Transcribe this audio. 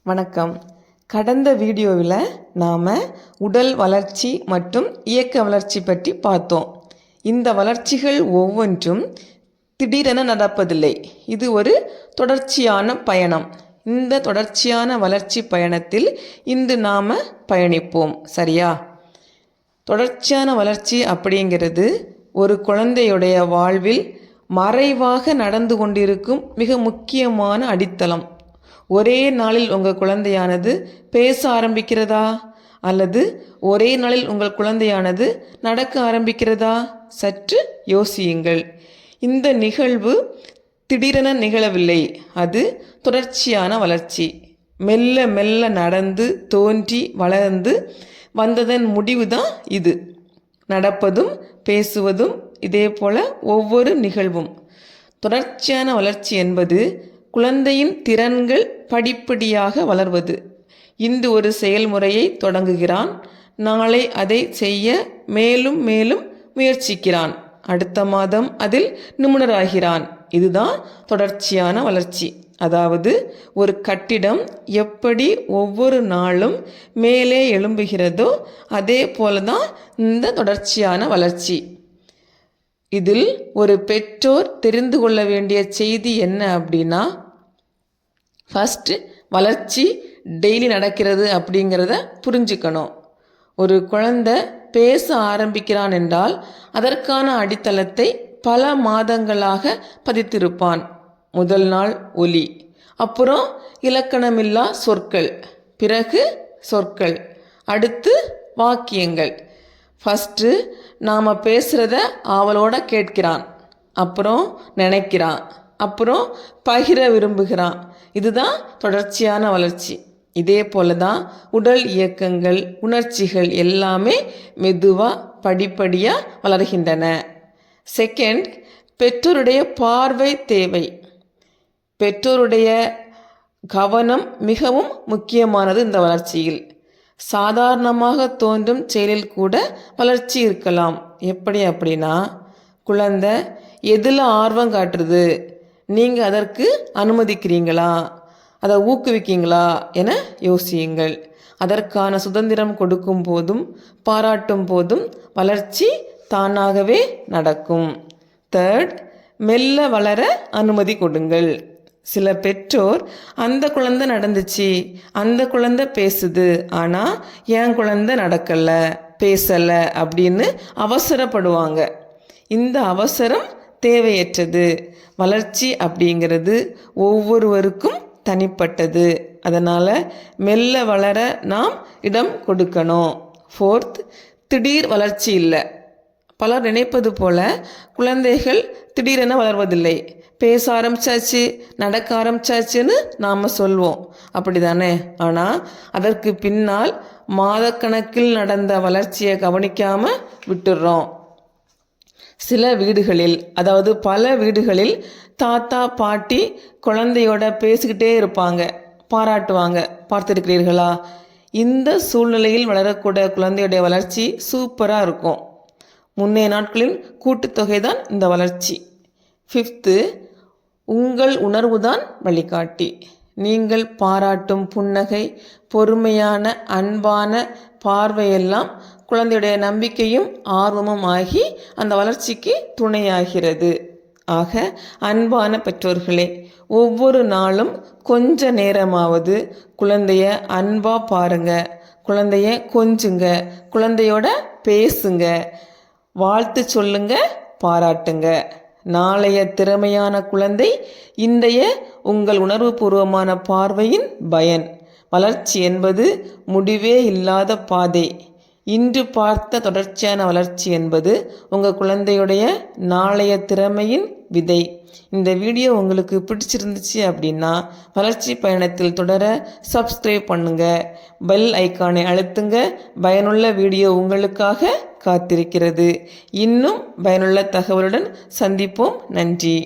வணக்கம். கடந்த வீடியோவில் நாம் உடல் வளர்ச்சி மற்றும் இயக்க வளர்ச்சி பற்றி பார்த்தோம். இந்த வளர்ச்சிகள் ஒவ்வொன்றும் திடீரென நடப்பதில்லை. இது ஒரு தொடர்ச்சியான பயணம். இந்த தொடர்ச்சியான வளர்ச்சி பயணத்தில் இன்று நாம் பயணிப்போம். சரியா? தொடர்ச்சியான வளர்ச்சி அப்படிங்கிறது ஒரு குழந்தையுடைய வாழ்வில் மறைவாக நடந்து கொண்டிருக்கும் மிக முக்கியமான அடித்தளம். ஒரே நாளில் உங்கள் குழந்தையானது பேச ஆரம்பிக்கிறதா அல்லது ஒரே நாளில் உங்கள் குழந்தையானது நடக்க ஆரம்பிக்கிறதா? சற்று யோசியுங்கள். இந்த நிகழ்வு திடீரென நிகழவில்லை. அது தொடர்ச்சியான வளர்ச்சி. மெல்ல மெல்ல நடந்து தோன்றி வளர்ந்து வந்ததன் முடிவு தான் இது. நடப்பதும் பேசுவதும் இதே போல ஒவ்வொரு நிகழ்வும். தொடர்ச்சியான வளர்ச்சி என்பது குழந்தையின் திறன்கள் படிப்படியாக வளர்வது. இன்று ஒரு செயல்முறையை தொடங்குகிறான், நாளை அதை செய்ய மேலும் மேலும் முயற்சிக்கிறான், அடுத்த மாதம் அதில் நிபுணராகிறான். இதுதான் தொடர்ச்சியான வளர்ச்சி. அதாவது ஒரு கட்டிடம் எப்படி ஒவ்வொரு நாளும் மேலே எழும்புகிறதோ அதே போல தான் இந்த தொடர்ச்சியான வளர்ச்சி. இதில் ஒரு பெற்றோர் தெரிந்து கொள்ள வேண்டிய செய்தி என்ன அப்படின்னா, ஃபஸ்ட்டு வளர்ச்சி டெய்லி நடக்கிறது அப்படிங்கிறத புரிஞ்சுக்கணும். ஒரு குழந்தை பேச ஆரம்பிக்கிறான் என்றால் அதற்கான அடித்தளத்தை பல மாதங்களாக பதித்திருப்பான். முதல் நாள் ஒலி, அப்புறம் இலக்கணமில்லா சொற்கள், பிறகு சொற்கள், அடுத்து வாக்கியங்கள். ஃபஸ்ட்டு நாம் பேசுகிறத அவளோட கேட்கிறான், அப்புறம் நினைக்கிறான், அப்புறம் பகிர விரும்புகிறான். இதுதான் தொடர்ச்சியான வளர்ச்சி. இதே போல தான் உடல் இயக்கங்கள், உணர்ச்சிகள் எல்லாமே மெதுவாக படிப்படியாக வளர்கின்றன. செகண்ட், பெற்றோருடைய பார்வை தேவை. பெற்றோருடைய கவனம் மிகவும் முக்கியமானது இந்த வளர்ச்சியில். சாதாரணமாக தோன்றும் செயலில் கூட வளர்ச்சி இருக்கலாம். எப்படி அப்படின்னா, குழந்தை எதில் ஆர்வம் காட்டுறது, நீங்கள் அதற்கு அனுமதிக்கிறீங்களா, அதை ஊக்குவிக்கீங்களா என யோசியுங்கள். அதற்கான சுதந்திரம் கொடுக்கும் போதும் பாராட்டும் போதும் வளர்ச்சி தானாகவே நடக்கும். தேர்ட், மெல்ல வளர அனுமதி கொடுங்கள். சில பெற்றோர் அந்த குழந்தை நடந்துச்சு, அந்த குழந்தை பேசுது, ஆனால் என் குழந்தை நடக்கலை பேசலை அப்படின்னு அவசரப்படுவாங்க. இந்த அவசரம் தேவையற்றது. வளர்ச்சி அப்படிங்கிறது ஒவ்வொருவருக்கும் தனிப்பட்டது. அதனால் மெல்ல வளர நாம் இடம் கொடுக்கணும். ஃபோர்த், திடீர் வளர்ச்சி இல்லை. பலர் நினைப்பது போல குழந்தைகள் திடீரென வளர்வதில்லை. பேச ஆரம்பிச்சாச்சு, நடக்க ஆரம்பிச்சாச்சுன்னு நாம் சொல்வோம், அப்படி தானே? ஆனால் அதற்கு பின்னால் மாதக்கணக்கில் நடந்த வளர்ச்சியை கவனிக்காமல் விட்டுடுறோம். சில வீடுகளில், அதாவது பல வீடுகளில் தாத்தா பாட்டி குழந்தையோட பேசிக்கிட்டே இருப்பாங்க, பாராட்டுவாங்க. பார்த்துருக்கிறீர்களா? இந்த சூழ்நிலையில் வளரக்கூடிய குழந்தையுடைய வளர்ச்சி சூப்பராக இருக்கும். முன்னைய நாட்களின் கூட்டுத்தொகை தான் இந்த வளர்ச்சி. ஃபிஃப்த்து, உங்கள் உணர்வு தான் வழிகாட்டி. நீங்கள் பாராட்டும் புன்னகை, பொறுமையான அன்பான பார்வையெல்லாம் குழந்தையுடைய நம்பிக்கையும் ஆர்வமும் ஆகி அந்த வளர்ச்சிக்கு துணையாகிறது. ஆக அன்பான பெற்றோர்களே, ஒவ்வொரு நாளும் கொஞ்ச நேரமாவது குழந்தைய அன்பாக பாருங்க, குழந்தைய கொஞ்சுங்க, குழந்தையோட பேசுங்க, வாழ்த்து சொல்லுங்க, பாராட்டுங்க. நாளைய திறமையான குழந்தை இன்றைய உங்கள் உணர்வுபூர்வமான பார்வையின் பயன். வளர்ச்சி என்பது முடிவே இல்லாத பாதை. இன்று பார்த்த தொடர்ச்சியான வளர்ச்சி என்பது உங்கள் குழந்தையுடைய நாளைய திறமையின் விதை. இந்த வீடியோ உங்களுக்கு பிடிச்சிருந்துச்சு அப்படின்னா வளர்ச்சி பயணத்தில் தொடர சப்ஸ்கிரைப் பண்ணுங்கள், பெல் ஐக்கானை அழுத்துங்க. பயனுள்ள வீடியோ உங்களுக்காக காத்திருக்கிறது. இன்னும் பயனுள்ள தகவலுடன் சந்திப்போம். நன்றி.